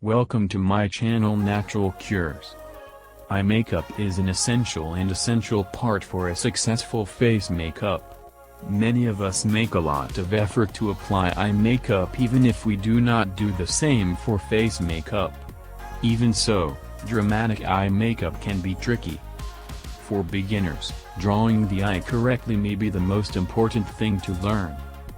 Welcome to my channel Natural Cures. Eye makeup is an essential part for a successful face makeup. Many of us make a lot of effort to apply eye makeup even if we do not do the same for face makeup. Even so, dramatic eye makeup can be tricky. For beginners, drawing the eye correctly may be the most important thing to learn.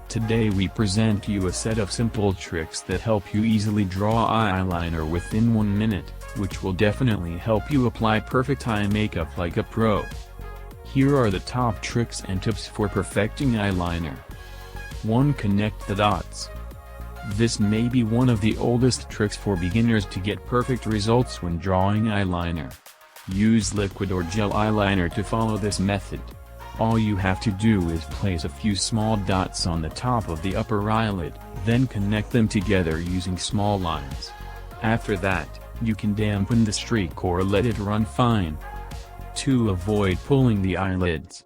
Today we present you a set of simple tricks that help you easily draw eyeliner within 1 minute, which will definitely help you apply perfect eye makeup like a pro. Here are the top tricks and tips for perfecting eyeliner. 1. Connect the dots. This may be one of the oldest tricks for beginners to get perfect results when drawing eyeliner. Use liquid or gel eyeliner to follow this method. All you have to do is place a few small dots on the top of the upper eyelid, then connect them together using small lines. After that, you can dampen the streak or let it run fine. 2. Avoid pulling the eyelids.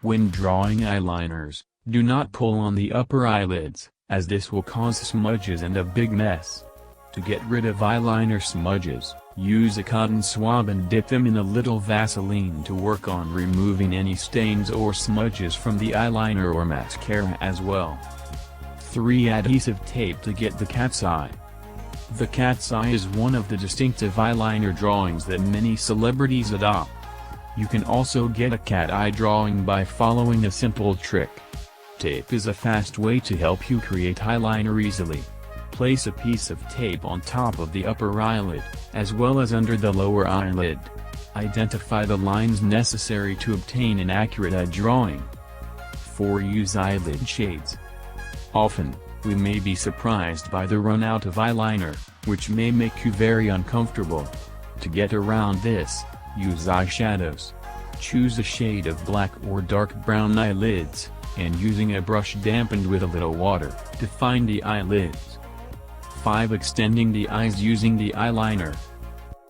When drawing eyeliners, do not pull on the upper eyelids, as this will cause smudges and a big mess. To get rid of eyeliner smudges, use a cotton swab and dip them in a little Vaseline to work on removing any stains or smudges from the eyeliner or mascara as well. 3. Adhesive tape to get the cat's eye. The cat's eye is one of the distinctive eyeliner drawings that many celebrities adopt. You can also get a cat eye drawing by following a simple trick. Tape is a fast way to help you create eyeliner easily. Place a piece of tape on top of the upper eyelid, as well as under the lower eyelid. Identify the lines necessary to obtain an accurate eye drawing. 4. Use eyelid shades. Often, we may be surprised by the run out of eyeliner, which may make you very uncomfortable. To get around this, use eyeshadows. Choose a shade of black or dark brown eyelids, and using a brush dampened with a little water, define the eyelids. 5. Extending the eyes using the eyeliner.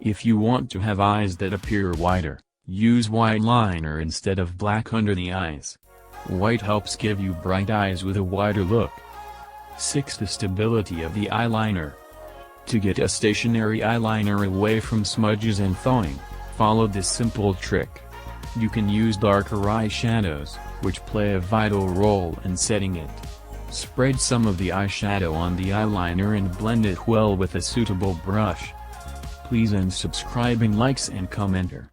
If you want to have eyes that appear wider, use white liner instead of black under the eyes. White helps give you bright eyes with a wider look. 6. The stability of the eyeliner. To get a stationary eyeliner away from smudges and thawing, follow this simple trick. You can use darker eyeshadows, which play a vital role in setting it. Spread some of the eyeshadow on the eyeliner and blend it well with a suitable brush. Please and subscribe and likes and commenter.